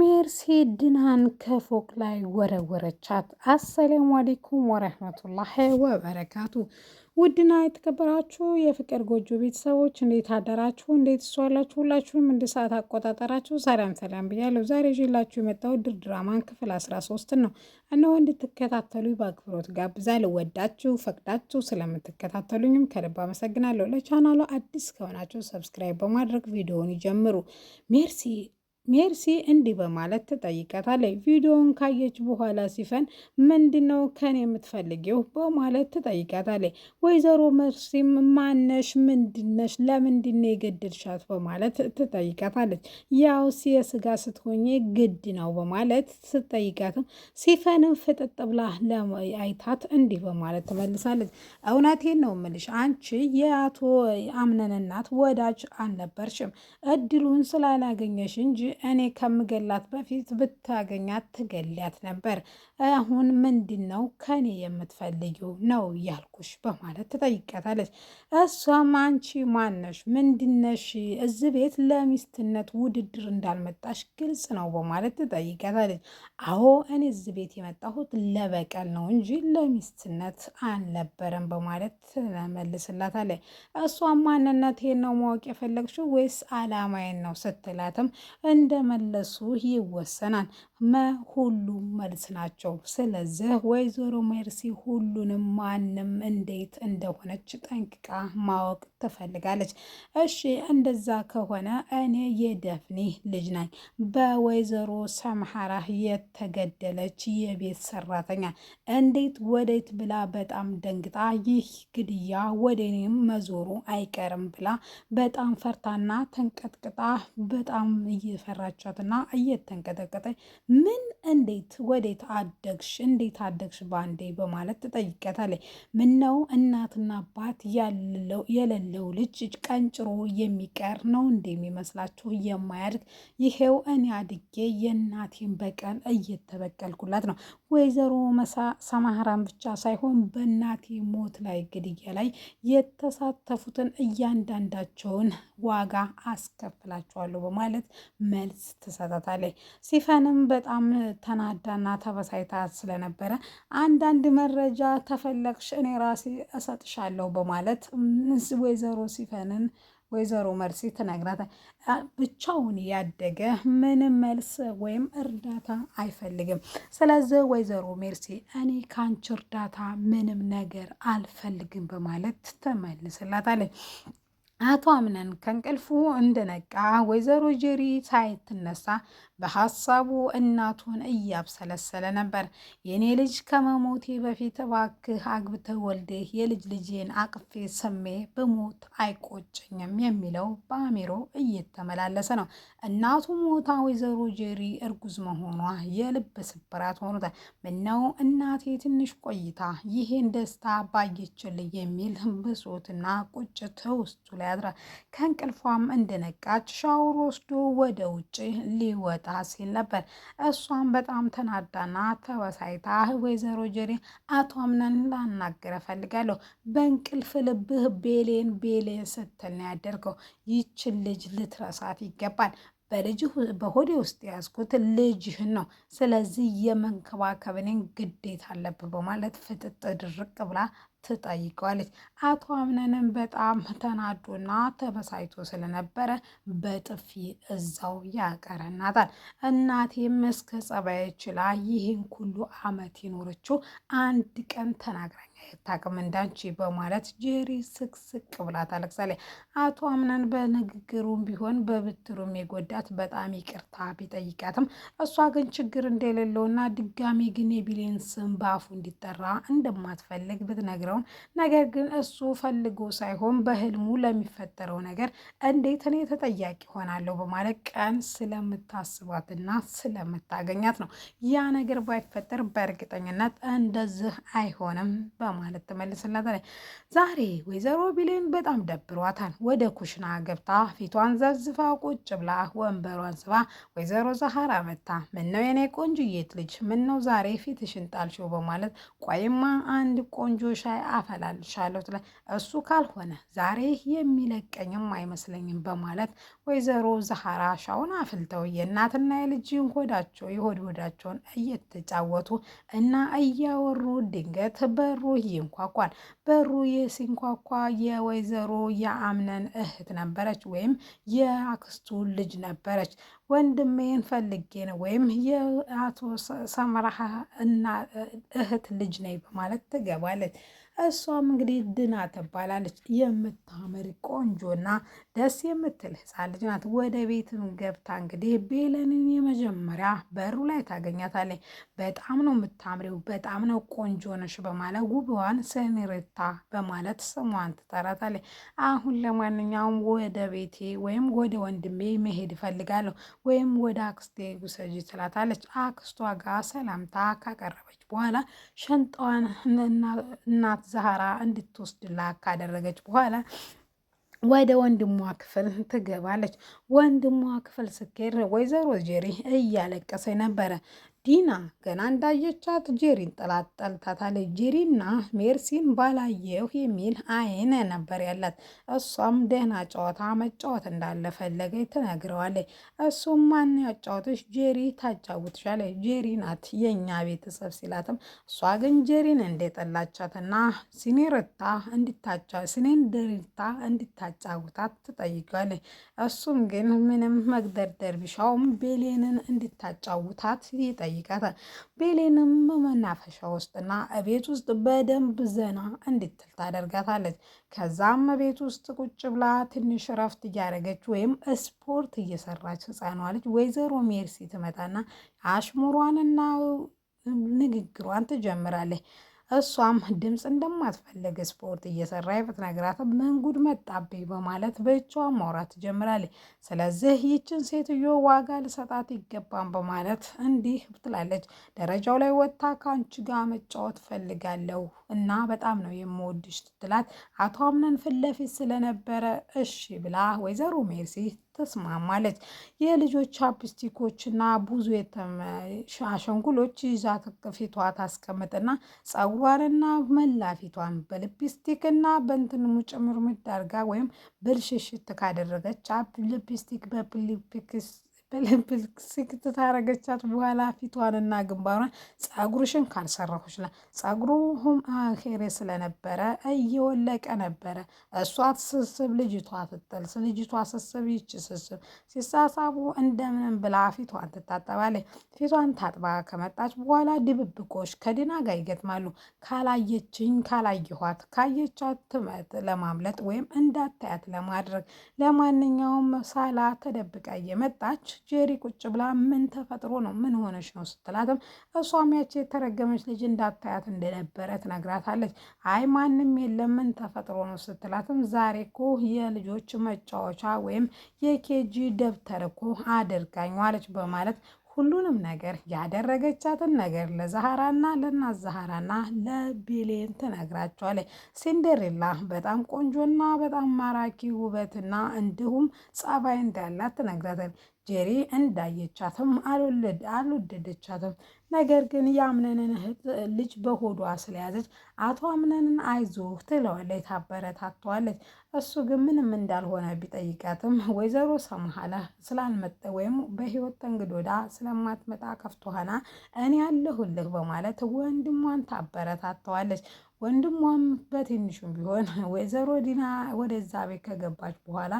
ሜርሲ ድናን ከፎቅ ላይ ወረወረቻት። አሰላሙ አለይኩም ወረህመቱላሂ ወበረካቱ። ውድና የተከበራችሁ የፍቅር ጎጆ ቤተሰቦች እንዴት አደራችሁ? እንዴት እሷላችሁ? ሁላችሁም እንደ ሰዓት አቆጣጠራችሁ ሰላም ብያለሁ። ዛሬ ይዤላችሁ የመጣሁት ድራማን ክፍል 13 ነው። እነሆ እንድትከታተሉ በአክብሮት ጋብዛለሁ። ወዳችሁ ፈቅዳችሁ ስለምትከታተሉኝም ከልብ አመሰግናለሁ። ለቻናሉ አዲስ ከሆናችሁ ሰብስክራይብ በማድረግ ቪዲዮውን ይጀምሩ። ሜርሲ እንዲህ በማለት ትጠይቃታለች። ቪዲዮውን ካየች በኋላ ሲፈን ምንድነው ከኔ የምትፈልጊው በማለት ትጠይቃታለች። ወይዘሮ ሜርሲም ማነሽ? ምንድነሽ? ለምንድነው የገደልሻት በማለት ትጠይቃታለች። ያው የስጋ ስትሆኝ ግድ ነው በማለት ስትጠይቃትም ሲፈንም ፍጥጥ ብላ አይታት እንዲህ በማለት ትመልሳለች። እውነቴን ነው ምልሽ፣ አንቺ የአቶ አምነን እናት ወዳጅ አልነበርሽም። እድሉን ስላላገኘሽ እንጂ እኔ ከምገላት በፊት ብታገኛት ትገሊያት ነበር። አሁን ምንድን ነው ከኔ የምትፈልጊው ነው ያልኩሽ በማለት ትጠይቃታለች። እሷም አንቺ ማነሽ? ምንድነሽ? እዚህ ቤት ለሚስትነት ውድድር እንዳልመጣሽ ግልጽ ነው በማለት ትጠይቃታለች። አዎ እኔ እዚህ ቤት የመጣሁት ለበቀል ነው እንጂ ለሚስትነት አልነበረም በማለት ትመልስላታለች። እሷም ማንነቴን ነው ማወቅ የፈለግሽው ወይስ አላማዬን ነው ስትላትም እንደመለሱ ይወሰናል። ሁሉም መልስ ናቸው። ስለዚህ ወይዘሮ ሜርሲ ሁሉንም ማንም እንዴት እንደሆነች ጠንቅቃ ማወቅ ትፈልጋለች። እሺ እንደዛ ከሆነ እኔ የደፍኔ ልጅ ነኝ፣ በወይዘሮ ሰምሐራ የተገደለች የቤት ሰራተኛ። እንዴት ወዴት ብላ በጣም ደንግጣ ይህ ግድያ ወደ እኔም መዞሩ አይቀርም ብላ በጣም ፈርታና ተንቀጥቅጣ በጣም እየፈራቻትና እየተንቀጠቀጠች ምን እንዴት ወዴት አደግሽ? እንዴት አደግሽ ባንዴ በማለት ትጠይቀታለች። ምነው እናትና አባት የሌለው ልጅ ቀንጭሮ የሚቀር ነው እንደሚመስላችሁ? የማያድግ ይሄው እኔ አድጌ የእናቴን በቀል እየተበቀልኩላት ነው። ወይዘሮ ሰማህራን ብቻ ሳይሆን በእናቴ ሞት ላይ ግድያ ላይ የተሳተፉትን እያንዳንዳቸውን ዋጋ አስከፍላቸዋለሁ በማለት መልስ ትሰጣታለች። ሲፈንም በጣም ተናዳና ተበሳይታ ስለነበረ አንዳንድ መረጃ ተፈለግሽ እኔ ራሴ እሰጥሻለሁ በማለት ወይዘሮ ሜርሲ ትነግራታለች። ብቻውን ያደገ ምንም መልስ ወይም እርዳታ አይፈልግም። ስለዚህ ወይዘሮ ሜርሲ እኔ ካንቺ እርዳታ ምንም ነገር አልፈልግም በማለት ትመልስላታለች። አቶ አምነን ከእንቅልፉ እንደነቃ ወይዘሮ ጄሪ ሳይትነሳ በሀሳቡ እናቱን እያብሰለሰለ ነበር። የኔ ልጅ ከመሞቴ በፊት እባክህ አግብተህ ወልደህ የልጅ ልጄን አቅፌ ስሜ ብሞት አይቆጨኝም የሚለው በአሚሮ እየተመላለሰ ነው። እናቱ ሞታ ወይዘሮ ጄሪ እርጉዝ መሆኗ የልብ ስብራት ሆኖታል። ምነው እናቴ ትንሽ ቆይታ ይሄን ደስታ ባየችልኝ የሚል ብሶትና ቁጭት ውስጡ ላይ ያድራል። ከእንቅልፏም እንደነቃች ሻወር ወስዶ ወደ ውጭ ሊወጣ ሲል ነበር። እሷም በጣም ተናዳና ተበሳይታ ወይዘሮ ጄሪ አቶ አምነን ላናገር እፈልጋለሁ፣ በእንቅልፍ ልብህ ቤሌን ስትል ነው ያደርገው። ይችን ልጅ ልትረሳት ይገባል። በሆዴ ውስጥ የያዝኩት ልጅህን ነው። ስለዚህ የመንከባከብኔን ግዴታ አለብህ በማለት ፍጥጥ ድርቅ ብላ ትጠይቀዋለች። አቶ አምነንም በጣም ተናዶና ተበሳይቶ ስለነበረ በጥፊ እዛው ያቀረናታል። እናቴም እስከ ጸባይ ችላ ይህን ሁሉ አመት የኖረችው አንድ ቀን ተናግራኝ አታውቅም እንዳንቺ በማለት ጄሪ ስቅስቅ ብላ ታለቅሳለች። አቶ አምነን በንግግሩም ቢሆን በብትሩም የጎዳት በጣም ይቅርታ ቢጠይቃትም እሷ ግን ችግር እንደሌለውና ድጋሚ ግን የቢሌን ስም በአፉ እንዲጠራ እንደማትፈልግ ብትነግረው፣ ነገር ግን እሱ ፈልጎ ሳይሆን በህልሙ ለሚፈጠረው ነገር እንዴት እኔ ተጠያቂ ሆናለሁ በማለት ቀን ስለምታስባትና ስለምታገኛት ነው። ያ ነገር ባይፈጠር በእርግጠኝነት እንደዚህ አይሆንም በማለት ትመልስላታለች። ዛሬ ወይዘሮ ቢሌን በጣም ደብሯታል። ወደ ኩሽና ገብታ ፊቷን ዘዝፋ ቁጭ ብላ ወንበሯን ስባ ወይዘሮ ዛህራ መታ ምነው የኔ ቆንጆዬት ልጅ ምነው ዛሬ ፊትሽን ጣልሽው በማለት ቆይማ አንድ ቆንጆ ሻይ አፈላልሻለሁ ትላለች። እሱ ካልሆነ ዛሬ የሚለቀኝም አይመስለኝም በማለት ወይዘሮ ዛህራ ሻውን አፍልተው የእናትና የልጅን ሆዳቸውን እየተጫወቱ እና እያወሩ ድንገት በሩ ይንኳኳል። በሩ ሲንኳኳ የወይዘሮ የአምነን እህት ነበረች፣ ወይም የአክስቱ ልጅ ነበረች። ወንድሜን ፈልጌ ነው ወይም የአቶ ሰመራሃ እና እህት ልጅ ነኝ በማለት ትገባለች። እሷም እንግዲህ ድና ትባላለች። የምታምር ቆንጆና ደስ የምትል ህፃን ልጅ ናት። ወደ ቤትም ገብታ እንግዲህ ቤለንን የመጀመሪያ በሩ ላይ ታገኛታለች። በጣም ነው የምታምሪው፣ በጣም ነው ቆንጆ ነሽ በማለት ውብዋን ሴኒሪታ በማለት ስሟን ትጠራታለች። አሁን ለማንኛውም ወደ ቤቴ ወይም ወደ ወንድሜ መሄድ እፈልጋለሁ ወይም ወደ አክስቴ ውሰጂ ትላታለች። አክስቷ ጋር ሰላምታ ካቀረበች በኋላ ሸንጣዋን እናት ዛህራ እንድትወስድላት ካደረገች በኋላ ወደ ወንድሟ ክፍል ትገባለች። ወንድሟ ክፍል ስትሄድ ወይዘሮ ጄሪ እያለቀሰች ነበረ። ዲና ገና እንዳየቻት ጄሪን ጠልታታለች። ጄሪና ሜርሲን ባላየሁ የሚል አይን ነበር ያላት። እሷም ደህና ጨዋታ መጫወት እንዳለፈለገች ትነግረዋለች። እሱም ማን ያጫወትሽ? ጄሪ ታጫውትሻለች። ጄሪ ናት የእኛ ቤተሰብ ሲላትም እሷ ግን ጄሪን እንደጠላቻትና ሲኔርታ እንድታጫውታት ትጠይቃለች። እሱም ግን ምንም መግደርደር ቢሻውም ቤሌንን እንድታጫውታት ይጠይቃታል። ቤሌንም መናፈሻ ውስጥና ቤት ውስጥ በደንብ ዘና እንድትል ታደርጋታለች። ከዛም ቤት ውስጥ ቁጭ ብላ ትንሽ ረፍት እያደረገች ወይም ስፖርት እየሰራች ህፃኗ ልጅ ወይዘሮ ሜርሲ ትመጣና አሽሙሯንና ንግግሯን ትጀምራለች። እሷም ድምፅ እንደማትፈልግ ስፖርት እየሰራ ብትነግራትም ምን ጉድ መጣብኝ በማለት ብቻዋን ማውራት ትጀምራለች። ስለዚህ ይችን ሴትዮ ዋጋ ልሰጣት ይገባን በማለት እንዲህ ትላለች። ደረጃው ላይ ወጥታ ከአንቺ ጋር መጫወት ፈልጋለሁ እና በጣም ነው የምወድሽ ትላት። አቶ አምነን ፊት ለፊት ስለነበረ እሺ ብላ ወይዘሮ ሜርሲ ተስማማለች። የልጆች ቻፕስቲኮችና ብዙ አሻንጉሎች ይዛ ፊቷ ታስቀምጥና ፀጉሯንና መላ ፊቷን በሊፕስቲክና በእንትን ሙጭምርምድ አድርጋ ወይም ብልሽሽት ካደረገች ሊፕስቲክ በሊፕስቲክ ታረገቻት በኋላ ፊቷንና ግንባሯን ፀጉርሽን ካልሰራሁሽ ፀጉሩ ሄሬ ስለነበረ እየወለቀ ነበረ። እሷ ስስብ ልጅቷ ትጥልስ ልጅቷ ስስብ ይች ስስብ ሲሳሳቡ እንደምንም ብላ ፊቷን ትታጠባለች። ፊቷን ታጥባ ከመጣች በኋላ ድብብቆሽ ከዲና ጋር ይገጥማሉ። ካላየችኝ ካላየኋት ካየቻት ትመት ለማምለጥ ወይም እንዳታያት ለማድረግ። ለማንኛውም ሳላ ተደብቃ እየመጣች ጄሪ ቁጭ ብላ ምን ተፈጥሮ ነው ምን ሆነች ነው ስትላትም እሷም ያቺ የተረገመች ልጅ እንዳታያት እንደነበረ ትነግራታለች። አይ ማንም የለም ምን ተፈጥሮ ነው ስትላትም ዛሬ እኮ የልጆች መጫወቻ ወይም የኬጂ ደብተር እኮ አድርጋኛለች በማለት ሁሉንም ነገር ያደረገቻትን ነገር ለዛህራና ለእናት ዛህራና ለቤሌን ትነግራቸዋለች። ሲንደሬላ በጣም ቆንጆና በጣም ማራኪ ውበትና እንዲሁም ጸባይ እንዳላት ትነግራታለች። ጄሪ እንዳየቻትም አልወደደቻትም። ነገር ግን የአምነንን እህት ልጅ በሆዷ ስለያዘች አቶ አምነንን አይዞህ ትለዋለች፣ ታበረታተዋለች። እሱ ግን ምንም እንዳልሆነ ቢጠይቃትም ወይዘሮ ሰምሃላ ስላልመጠ ወይም በህይወት ተንግዶዳ ስለማትመጣ ከፍቶሃና እኔ ያለሁልህ በማለት ወንድሟን ታበረታተዋለች። ወንድሟም በትንሹም ቢሆን ወይዘሮ ዲና ወደዛ ቤት ከገባች በኋላ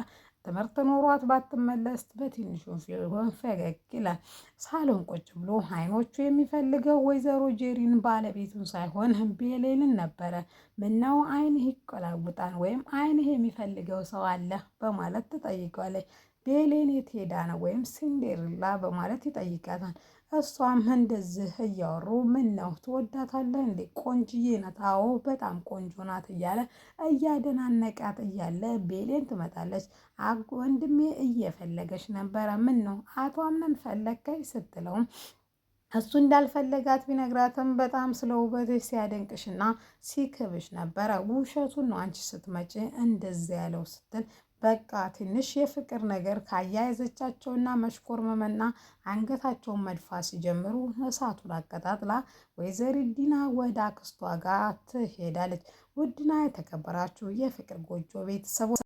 ትምህርት ኖሯት ባትመለስ በትንሹ ፊልሆን ፈገግ ይላል። ሳሎን ቁጭ ብሎ አይኖቹ የሚፈልገው ወይዘሮ ጄሪን ባለቤቱን ሳይሆን ቤሌልን ነበረ። ምነው አይንህ ይቆላውጣል ወይም አይንህ የሚፈልገው ሰው አለ በማለት ትጠይቀዋለች። ቤሌን የት ሄዳ ነው ወይም ሲንዴሬላ በማለት ይጠይቃታል። እሷም እንደዚህ እያወሩ ምን ነው ትወዳታለህ እንዴ? ቆንጅዬ ናት። አዎ በጣም ቆንጆ ናት እያለ እያደናነቃት እያለ ቤሌን ትመጣለች። ወንድሜ እየፈለገች ነበረ። ምን ነው አቶ አምነን ፈለግከኝ ስትለውም እሱ እንዳልፈለጋት ቢነግራትም በጣም ስለ ውበትሽ ሲያደንቅሽና ሲክብሽ ነበረ። ውሸቱን ነው አንቺ ስትመጪ እንደዚያ ያለው ስትል በቃ ትንሽ የፍቅር ነገር ካያያዘቻቸውና መሽኮርመምና አንገታቸውን መድፋት ሲጀምሩ እሳቱን አቀጣጥላ ወይዘሪት ዲና ወደ አክስቷ ጋር ትሄዳለች። ውድና የተከበራችሁ የፍቅር ጎጆ ቤተሰቦች